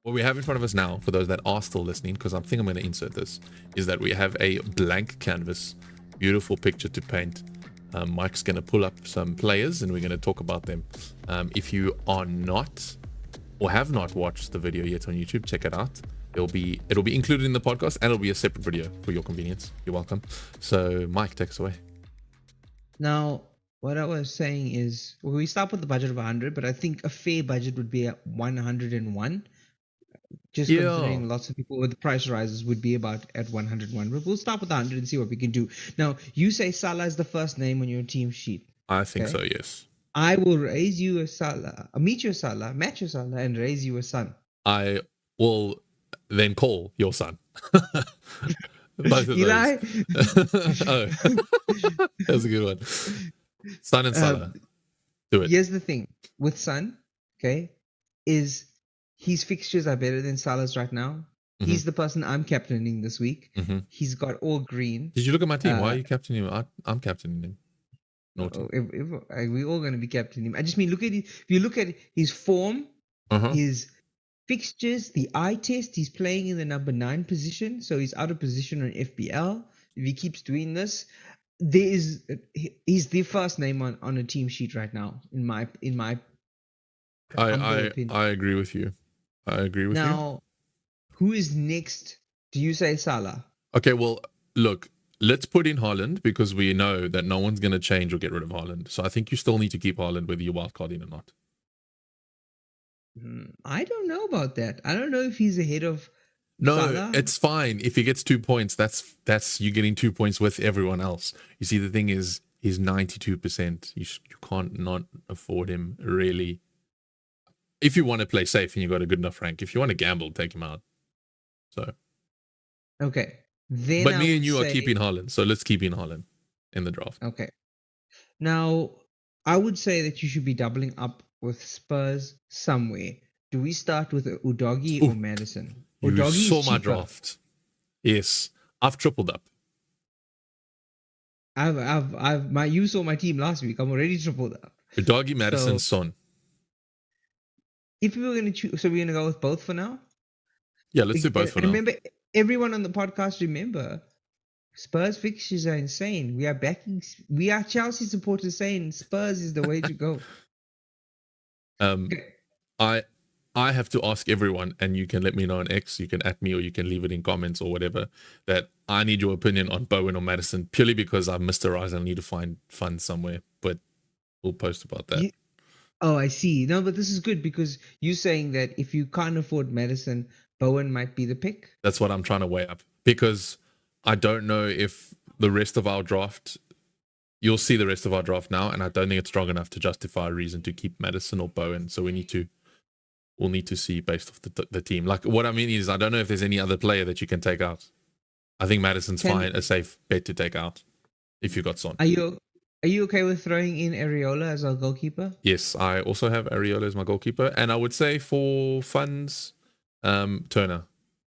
What we have in front of us now, for those that are still listening, because I think I'm going to insert this, is that we have a blank canvas, beautiful picture to paint. Mike's going to pull up some players and we're going to talk about them. If you are not or have not watched the video yet on YouTube, check it out. It'll be included in the podcast and it'll be a separate video for your convenience. You're welcome. So Mike, take us away. Now, what I was saying is, well, we start with the budget of 100, but I think a fair budget would be at 101. Just considering lots of people with the price rises would be about at 101. But we'll start with 100 and see what we can do. Now, you say Salah is the first name on your team sheet. I think so, yes. I will raise you a Salah, meet your Salah, match your Salah, and raise you a son. I will then call your son. Both of Eli? those. Oh, that's a good one. Son and Salah. Do it. Here's the thing with Son, okay, is his fixtures are better than Salah's right now. Mm-hmm. He's the person I'm captaining this week. Mm-hmm. He's got all green. Did you look at my team? Why are you captaining him? I'm captaining him. We're all going to be captaining him. I just mean, if you look at his form, his fixtures, the eye test, he's playing in the number 9 position, so he's out of position on FPL. If he keeps doing this, he's the first name on a team sheet right now. In my I agree with you. Now, who is next? Do you say Salah? Okay, well, look, let's put in Haaland because we know that no one's going to change or get rid of Haaland. So I think you still need to keep Haaland whether you wildcard in or not. I don't know about that. I don't know if he's ahead of Salah. It's fine. If he gets 2 points, that's you getting 2 points with everyone else. You see, the thing is, he's 92%. You can't not afford him, really. If you want to play safe and you got a good enough rank, if you want to gamble, take him out. So, okay. Then but me and you are keeping Haaland, so let's keep in Haaland in the draft. Okay. Now, I would say that you should be doubling up with Spurs somewhere. Do we start with Udogie or Madison? You saw my draft. Yes, I've tripled up. You saw my team last week. I'm already tripled up. Udogie, Madison, Son. If we were going to choose, so we're going to go with both for now? Yeah, let's do both for now. Remember, everyone on the podcast, Spurs fixtures are insane. We are Chelsea supporters saying Spurs is the way to go. I have to ask everyone, and you can let me know on X, you can at me, or you can leave it in comments or whatever, that I need your opinion on Bowen or Madison, purely because I've missed a rise and I need to find funds somewhere, but we'll post about that. Oh, I see. No, but this is good because you're saying that if you can't afford Madison, Bowen might be the pick. That's what I'm trying to weigh up, because I don't know if the rest of our draft, you'll see the rest of our draft now, and I don't think it's strong enough to justify a reason to keep Madison or Bowen. So we'll need to see based off the team. Like, what I mean is, I don't know if there's any other player that you can take out. I think Madison's fine, a safe bet to take out if you got Son. Are you okay with throwing in Areola as our goalkeeper? Yes, I also have Areola as my goalkeeper, and I would say for funds, Turner.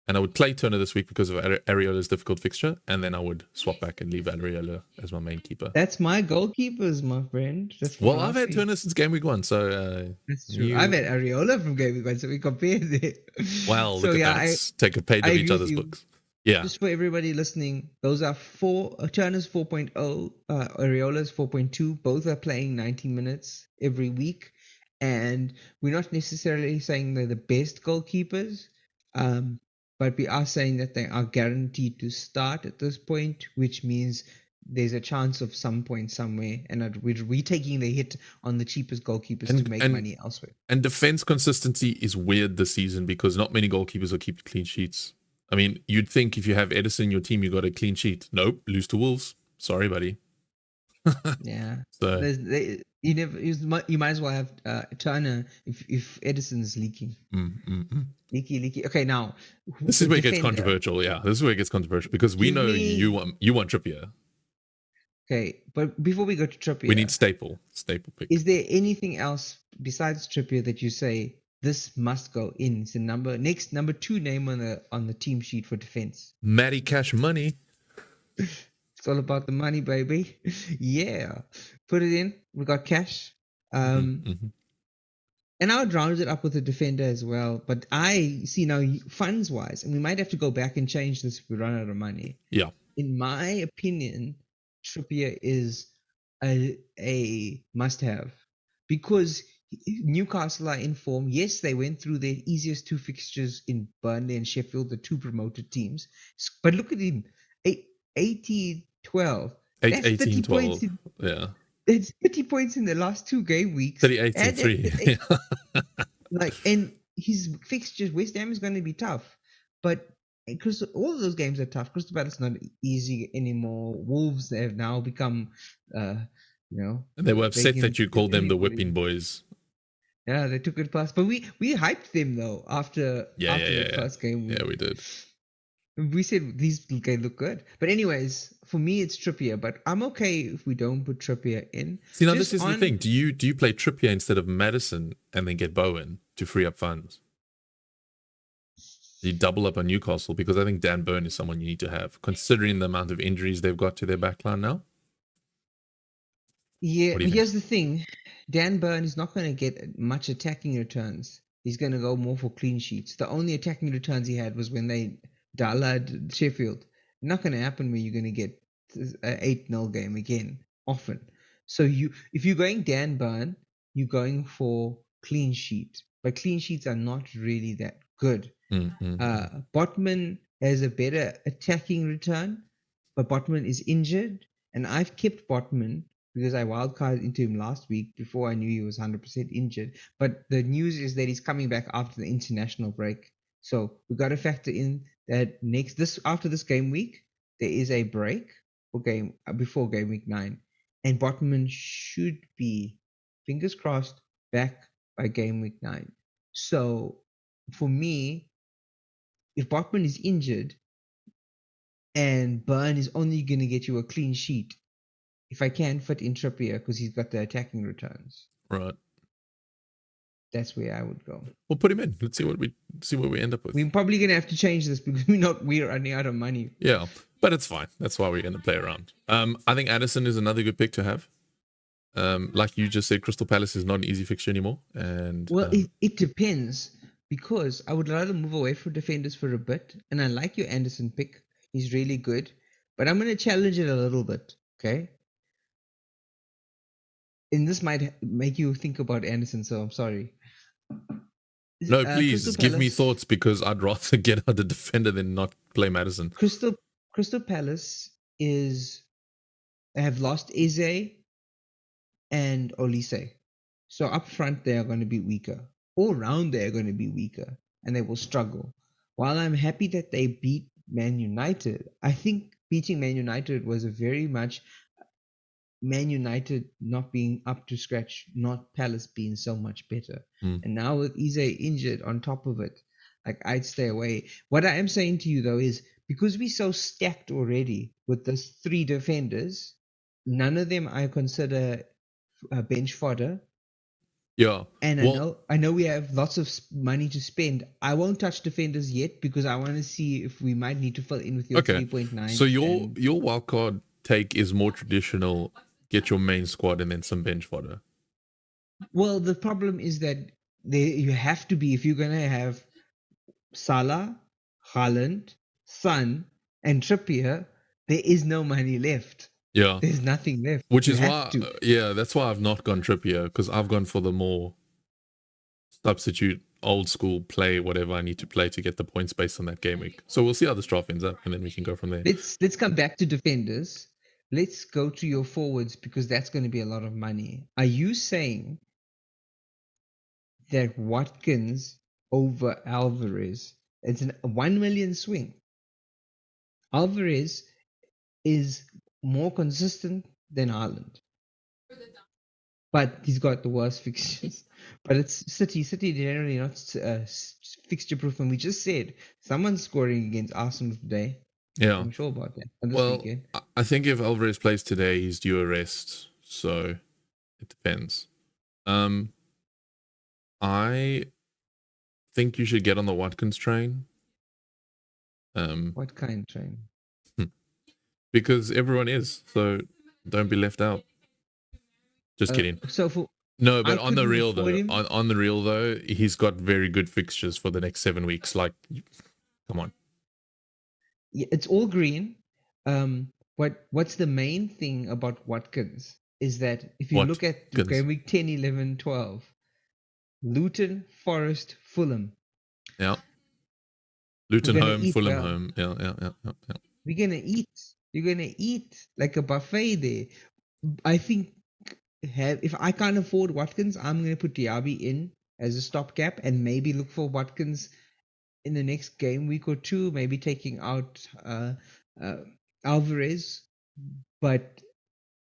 And I would play Turner this week because of Areola's difficult fixture, and then I would swap back and leave Areola as my main keeper. That's my goalkeepers, my friend. Well, I've had Turner since Gameweek 1, so... That's true. I've had Areola from Gameweek 1, so we compared it. Well, look at that. Take a page of each other's books. Yeah. Just for everybody listening, those are Turner's 4.0, Areola's 4.2. Both are playing 90 minutes every week. And we're not necessarily saying they're the best goalkeepers, but we are saying that they are guaranteed to start at this point, which means there's a chance of some point somewhere, and we're taking the hit on the cheapest goalkeepers to make money elsewhere. And defense consistency is weird this season because not many goalkeepers are keeping clean sheets. I mean, you'd think if you have Edison in your team, you got a clean sheet. Nope, lose to Wolves. Sorry, buddy. Yeah. So you might as well have Turner if Edison's leaking. Leaky. Okay, now this is where it gets controversial. Yeah, this is where it gets controversial because we know you want Trippier. Okay, but before we go to Trippier, we need staple pick. Is there anything else besides Trippier that you say this must go in? It's the next number 2 name on the team sheet for defense. Matty Cash Money. It's all about the money, baby. Yeah. Put it in. We got cash. And I would round it up with a defender as well. But I see now, funds wise, and we might have to go back and change this if we run out of money. Yeah. In my opinion, Trippier is a must have because Newcastle are in form. Yes, they went through their easiest two fixtures in Burnley and Sheffield, the two promoted teams. But look at him, 80-12. 8, That's 30 18, points. 12. Yeah. It's 30 points in the last two game weeks. 38 and 3. And his fixtures, West Ham is going to be tough, but because all of those games are tough. Crystal Palace is not easy anymore. Wolves, they have now become, And they were upset that you called them the whipping boys. Yeah, they took it past, but we hyped them though after the first game. Yeah, we did. We said these guys look good. But anyways, for me it's Trippier, but I'm okay if we don't put Trippier in. See, now this is the thing. Do you play Trippier instead of Maddison and then get Bowen to free up funds? You double up on Newcastle because I think Dan Burn is someone you need to have, considering the amount of injuries they've got to their backline now. Yeah, but here's the thing. Dan Burn is not going to get much attacking returns. He's going to go more for clean sheets. The only attacking returns he had was when they Dalad Sheffield. Not going to happen where you're going to get an 8-0 game again often. So if you're going Dan Burn, you're going for clean sheet. But clean sheets are not really that good. Botman has a better attacking return, but Botman is injured. And I've kept Botman because I wildcarded into him last week before I knew he was 100% injured. But the news is that he's coming back after the international break. So we've got to factor in that after this game week, there is a break before game week 9. And Botman should be, fingers crossed, back by game week 9. So for me, if Botman is injured and Burn is only going to get you a clean sheet, if I can fit in Trippier because he's got the attacking returns, right? That's where I would go. We'll put him in. Let's see what we end up with. We're probably gonna have to change this because we're running out of money. Yeah, but it's fine. That's why we're gonna play around. I think Addison is another good pick to have. Like you just said, Crystal Palace is not an easy fixture anymore. And it depends because I would rather move away from defenders for a bit. And I like your Anderson pick; he's really good. But I'm gonna challenge it a little bit, okay? And this might make you think about Anderson, so I'm sorry. No, please give me thoughts because I'd rather get out the defender than not play Maddison. Crystal Palace have lost Eze and Olise. So up front they are going to be weaker. All round they are going to be weaker and they will struggle. While I'm happy that they beat Man United, I think beating Man United was a very much Man United not being up to scratch, not Palace being so much better. And now with Eze injured on top of it, like I'd stay away. What I am saying to you though is because we're so stacked already with those 3 defenders, none of them I consider bench fodder. Yeah. And I know we have lots of money to spend. I won't touch defenders yet because I want to see if we might need to fill in with your 3.9. So your wildcard take is more traditional. Get your main squad and then some bench fodder. Well, the problem is that you have to be, if you're going to have Salah, Haaland, Son, and Trippier, there is no money left. Yeah. There's nothing left. Which is why, that's why I've not gone Trippier because I've gone for the more substitute, old school play, whatever I need to play to get the points based on that game week. So we'll see how this draft ends up and then we can go from there. Let's come back to defenders. Let's go to your forwards because that's going to be a lot of money. Are you saying that Watkins over Alvarez, it's a 1 million swing? Alvarez is more consistent than Haaland, but he's got the worst fixtures. But it's City generally not fixture proof, and we just said someone's scoring against Arsenal today. Yeah, I'm sure about that. Well, I think if Alvarez plays today, he's due a rest, so it depends. I think you should get on the Watkins train. What kind train? Because everyone is, so don't be left out. Just kidding. So No, but I on the couldn't real afford though, him. on the real though, he's got very good fixtures for the next 7 weeks. Like, come on. Yeah, it's all green. What's the main thing about Watkins is that if you What? look at Goodness. game week 10, 11, 12, Luton, Forest, Fulham, Yeah. we're Luton gonna home, eat Fulham well. home. Yeah, yeah, yeah, yeah, yeah. We're gonna eat. You're gonna eat like a buffet there. I think if I can't afford Watkins, I'm gonna put Diaby in as a stopgap and maybe look for Watkins in the next game week or two, maybe taking out uh, Alvarez. But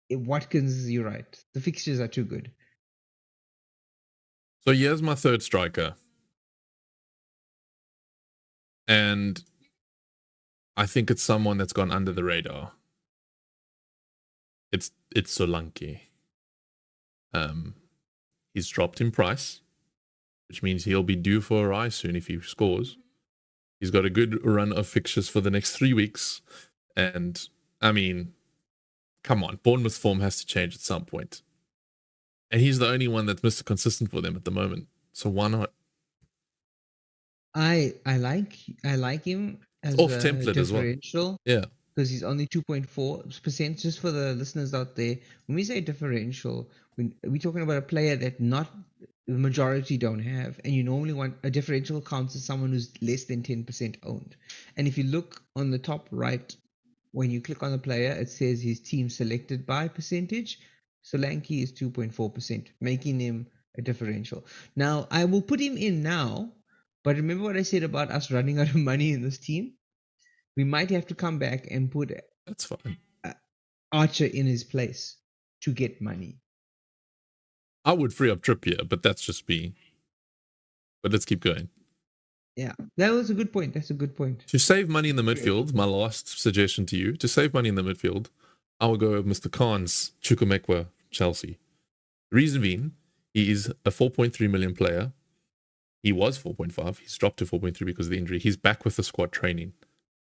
Watkins, you're right. The fixtures are too good. So here's my third striker. And I think it's someone that's gone under the radar. It's Solanke. He's dropped in price, which means he'll be due for a rise soon if he scores. He's got a good run of fixtures for the next 3 weeks. And I mean, come on, Bournemouth form has to change at some point. And he's the only one that's Mr. Consistent for them at the moment. So why not? I like him It's as off a template as well. differential Yeah. because he's only 2.4%. Just for the listeners out there, when we say differential, we're talking about a player that not the majority don't have, and you normally want a differential counts as someone who's less than 10% owned. And if you look on the top right, when you click on the player, it says his team selected by percentage. Solanke is 2.4%, making him a differential. Now, I will put him in now, but remember what I said about us running out of money in this team? We might have to come back and put That's fine. Archer in his place to get money. I would free up Trippier, but that's just me. But let's keep going. Yeah, that was a good point. That's a good point. To save money in the midfield, my last suggestion to you, to save money in the midfield, I will go with Mr. Khan's Chukwuemeka, Chelsea. The reason being, he is a 4.3 million player. He was 4.5. He's dropped to 4.3 because of the injury. He's back with the squad training.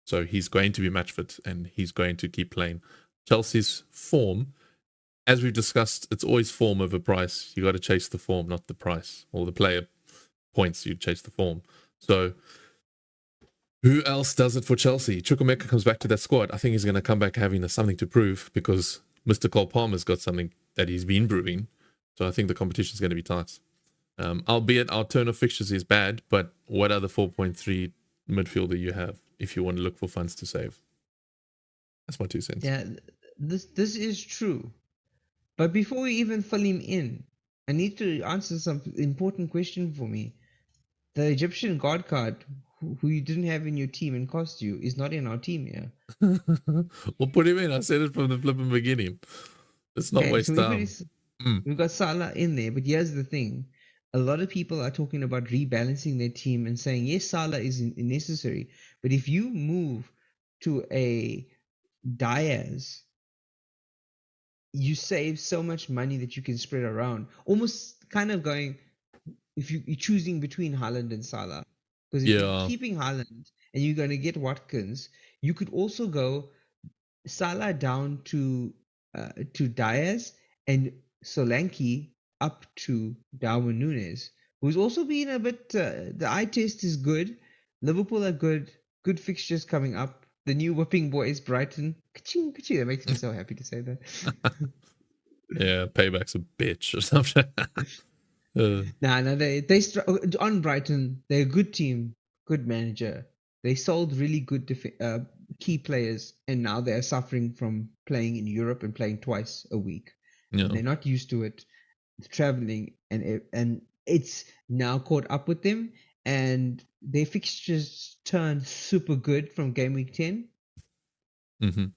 So he's going to be match fit and he's going to keep playing. Chelsea's form, as we've discussed, it's always form over price. You got to chase the form, not the price. Or the player points, you chase the form. So who else does it for Chelsea? Chukwuemeka comes back to that squad. I think he's going to come back having something to prove because Mr. Cole Palmer's got something that he's been proving. So I think the competition is going to be tight. Albeit our turn of fixtures is bad, but what other 4.3 midfielder you have if you want to look for funds to save? That's my 2 cents. Yeah, this is true. But before we even fill him in, I need to answer some important question for me. The Egyptian God card, who you didn't have in your team and cost you, is not in our team here. We'll put him in. I said it from the flipping beginning. Let's not waste time. We've got Salah in there, but here's the thing. A lot of people are talking about rebalancing their team and saying, yes, Salah is necessary. But if you move to a Diaz, you save so much money that you can spread around. Almost kind of going, if you're choosing between Haaland and Salah. Because if you're keeping Haaland and you're going to get Watkins, you could also go Salah down to Diaz and Solanke up to Darwin Núñez, who's also been a bit. The eye test is good. Liverpool are good. Good fixtures coming up. The new whipping boys, Brighton. Ka-ching, ka-ching. That makes me so happy to say that. Yeah, payback's a bitch or something. No, they on Brighton. They're a good team, good manager. They sold really good key players, and now they are suffering from playing in Europe and playing twice a week. Yeah. They're not used to it, traveling, and it's now caught up with them. And their fixtures turn super good from game week 10. Can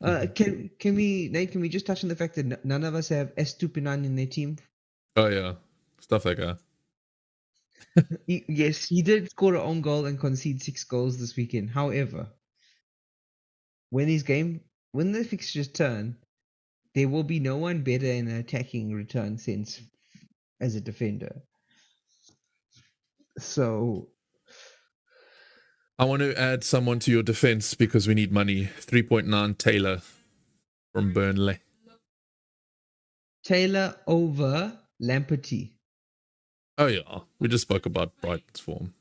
we, Nate? Can we just touch on the fact that none of us have Estupinan in their team? Oh yeah, stuff like that. Yes, he did score an own goal and concede 6 goals this weekend. However, when the fixtures turn, there will be no one better in an attacking return sense as a defender. So I want to add someone to your defense because we need money. 3.9 Taylor from Burnley. Taylor over Lamperty. Oh yeah, we just spoke about Brighton's form.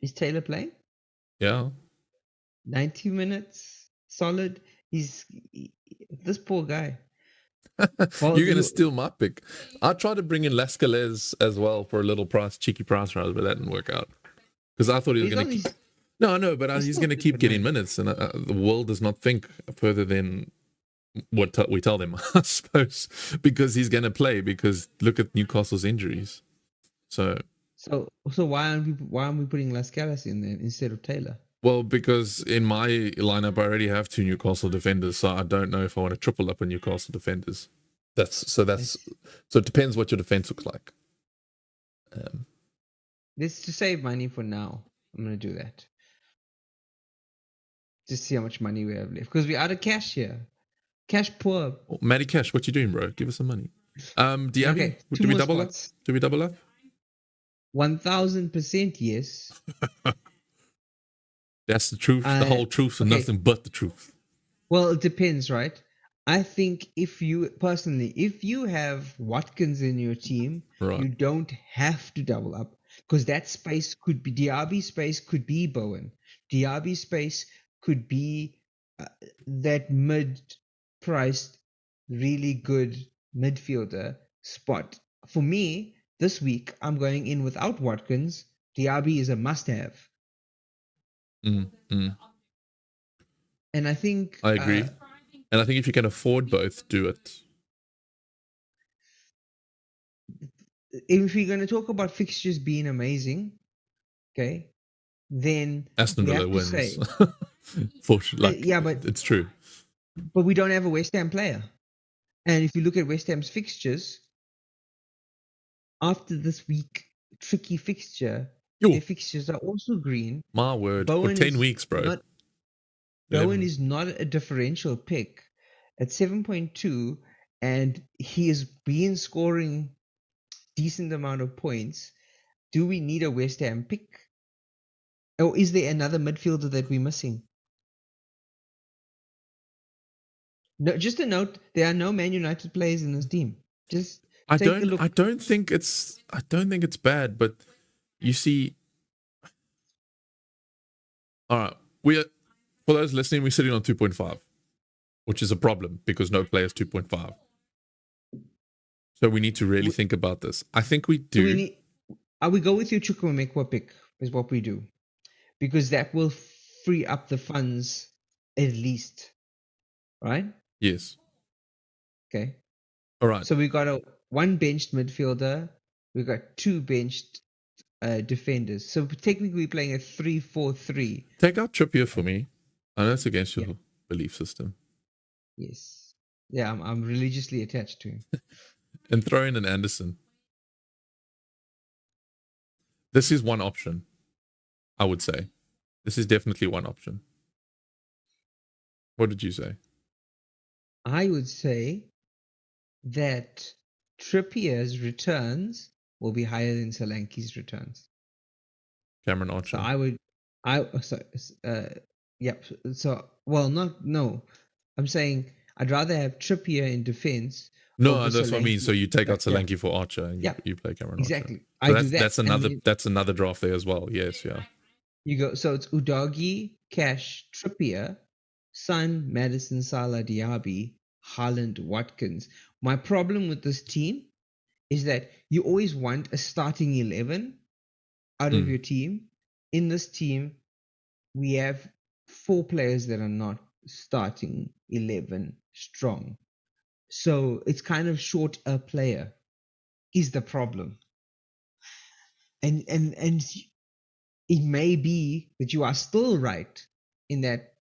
Is Taylor playing? Yeah. 90 minutes, solid. This poor guy. Well, You're gonna steal my pick. I tried to bring in Lascelles as well for a little price, cheeky price rise, but that didn't work out because I thought he was he's gonna. only No, I know, but he's he's still gonna keep good, getting man. minutes, and the world does not think further than what we tell them, I suppose, because he's gonna play. Because look at Newcastle's injuries. So So why aren't we putting Las Caras in there instead of Taylor? well, because in my lineup I already have 2 Newcastle defenders, so I don't know if I want to triple up on Newcastle defenders. That's Let's so it depends what your defense looks like. Um, let's to save money for now. I'm gonna do that. Just see how much money we have left because we're out of cash here. Cash poor. Matty Cash, what you doing, bro? Give us some money. Diaby, Okay, two do we more double up? spots. Do we double up? 1000% yes. That's the truth, the whole truth, and Okay. nothing but the truth. Well, it depends, right? I think if you have Watkins in your team, Right. you don't have to double up because that space could be Diaby space could be Bowen. Diaby space could be that mid-priced, really good midfielder spot. For me, this week I'm going in without Watkins. Diaby is a must-have, Mm. and I think I agree. And I think if you can afford both, do it. if we're going to talk about fixtures being amazing, okay, then Aston we Villa have to wins. say, Fortunately, yeah, but it's true. we don't have a West Ham player, and if you look at West Ham's fixtures after this week, tricky fixture, Yo, their fixtures are also green. my word. For Bowen 10 is weeks, bro. not 11. Not a differential pick at 7.2, and he has been scoring decent amount of points. Do we need a West Ham pick? Or is there another midfielder that we're missing? No, just a note: there are no Man United players in this team. Just take a look. I don't think it's bad, but you see, all right, for those listening, we're sitting on 2.5, which is a problem because no player's 2.5. So we need to really think about this. I think we do. So we need. We go with your Chukwuemeka pick is what we do, because that will free up the funds at least, right? Yes. Okay. All right. So we got one benched midfielder. We got 2 benched defenders. So technically, we're playing a 3-4-3. Take out Trippier for me. I know it's against your belief system. Yes. Yeah, I'm religiously attached to him. And throw in an Anderson. This is one option, I would say. This is definitely one option. What did you say? I would say that Trippier's returns will be higher than Solanke's returns. Cameron Archer. No. I'm saying I'd rather have Trippier in defense. No, that's what I mean. So you take out Solanke Yeah. for Archer and you play Cameron Exactly. Archer. So I do that. That's another draft there as well. Yes, yeah. You go. So it's Udogie, Cash, Trippier, Son, Madison, Salah, Diaby, Haaland, Watkins. My problem with this team is that you always want a starting 11 out of your team. In this team, we have 4 players that are not starting 11 strong. So it's kind of short a player is the problem. And it may be that you are still right in that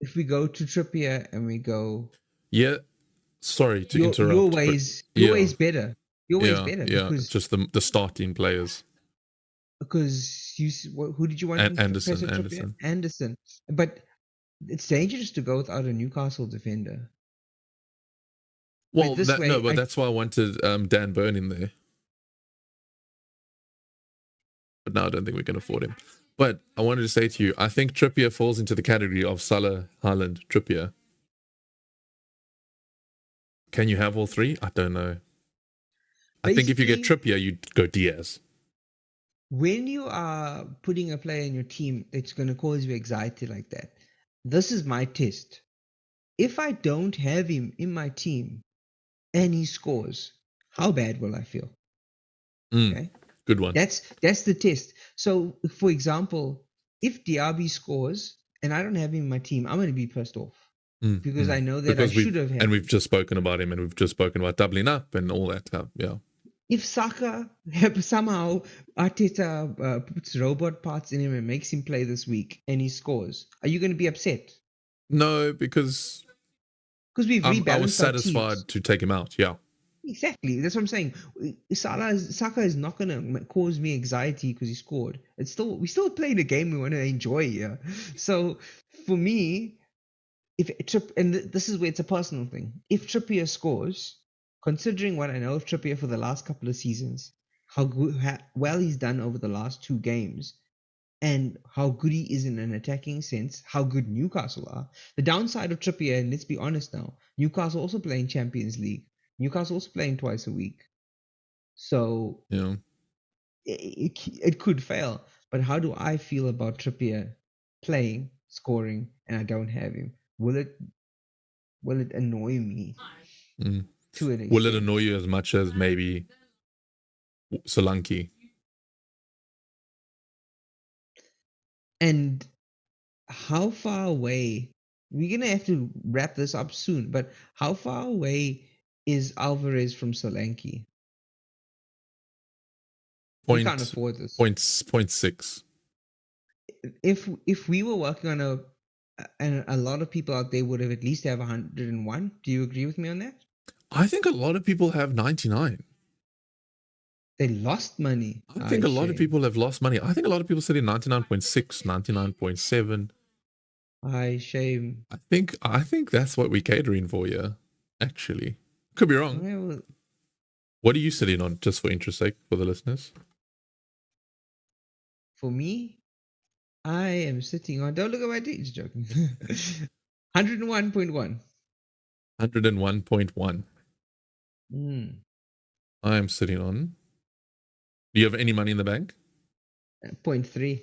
if we go to Trippier and we go, yeah, sorry to interrupt. Your way is better. Your way is better because just the starting players. Because who did you want? Anderson. But it's dangerous to go without a Newcastle defender. Well, that's why I wanted Dan Burn in there. But now I don't think we can afford him. But I wanted to say to you, I think Trippier falls into the category of Salah, Haaland, Trippier. Can you have all 3? I don't know. I think if you get Basically, Trippier, you'd go Diaz. when you are putting a player in your team that's going to cause you anxiety like that, this is my test. If I don't have him in my team and he scores, how bad will I feel? Okay, Good one. that's the test. So, for example, if Diaby scores and I don't have him in my team, I'm going to be pissed off because I know that I Because should have had. we've just spoken about him, and we've just spoken about doubling up and all that stuff. Yeah. If Saka somehow Arteta puts robot parts in him and makes him play this week and he scores, are you going to be upset? No, because Because we've I was rebalanced our teams. satisfied to take him out. Yeah. Exactly. That's what I'm saying. Saka is not going to cause me anxiety because he scored. We still playing a game we want to enjoy. Yeah. So for me, this is where it's a personal thing. If Trippier scores, considering what I know of Trippier for the last couple of seasons, how well he's done over the last 2 games, and how good he is in an attacking sense, how good Newcastle are. The downside of Trippier, and let's be honest now, Newcastle also playing Champions League. Newcastle also playing twice a week. So Yeah. it could fail. But how do I feel about Trippier playing, scoring, and I don't have him? Will it annoy me to an extent? Will it annoy you as much as maybe Solanke? And how far away, we're going to have to wrap this up soon, but how far away is Alvarez from Solanke? We can't afford this. 0.6. If we were working on and a lot of people out there would have at least have 101. Do you agree with me on that? I think a lot of people have 99. They lost money. I think a lot of people have lost money. I think a lot of people said in 99.6, 99.7. Shame. I think that's what we're catering for here, actually. Could be wrong. Okay, well, What are you sitting on, just for interest sake, for the listeners? For me, I am sitting on, don't look at my digits, joking. 101.1. 101.1. I am sitting on. Do you have any money in the bank? 0.3.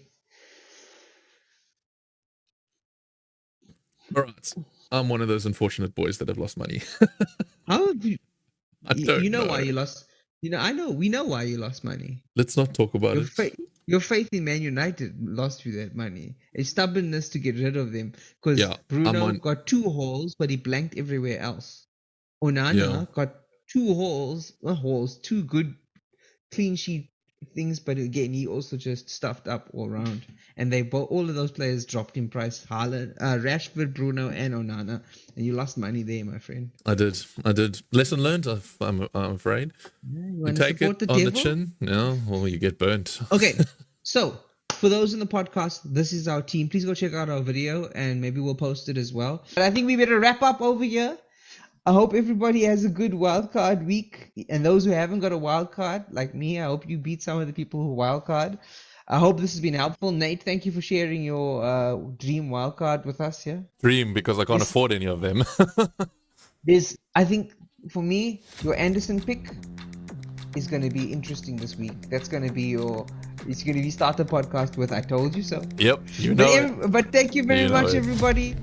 All right. I'm one of those unfortunate boys that have lost money. How have you? I don't you know know why you lost. I know. We know why you lost money. Let's not talk about it. Your faith in Man United lost you that money. A stubbornness to get rid of them. Because Bruno got 2 hauls, but he blanked everywhere else. Onana got 2 hauls, 2 good clean sheet things, but again, he also just stuffed up all around. And all of those players dropped in price. Haaland, Rashford, Bruno, and Onana. And you lost money there, my friend. I did. Lesson learned, I'm afraid. You take it on the chin, or you get burnt. Okay, so for those in the podcast, this is our team. Please go check out our video, and maybe we'll post it as well. But I think we better wrap up over here. I hope everybody has a good wildcard week. And those who haven't got a wildcard, like me, I hope you beat some of the people who wildcard. I hope this has been helpful. Nate, thank you for sharing your dream wildcard with us here. Dream, because I can't afford any of them. I think, for me, your Anderson pick is going to be interesting this week. That's going to be it's going to be start the podcast with I told you so. Yep, you know But thank you very much, everybody.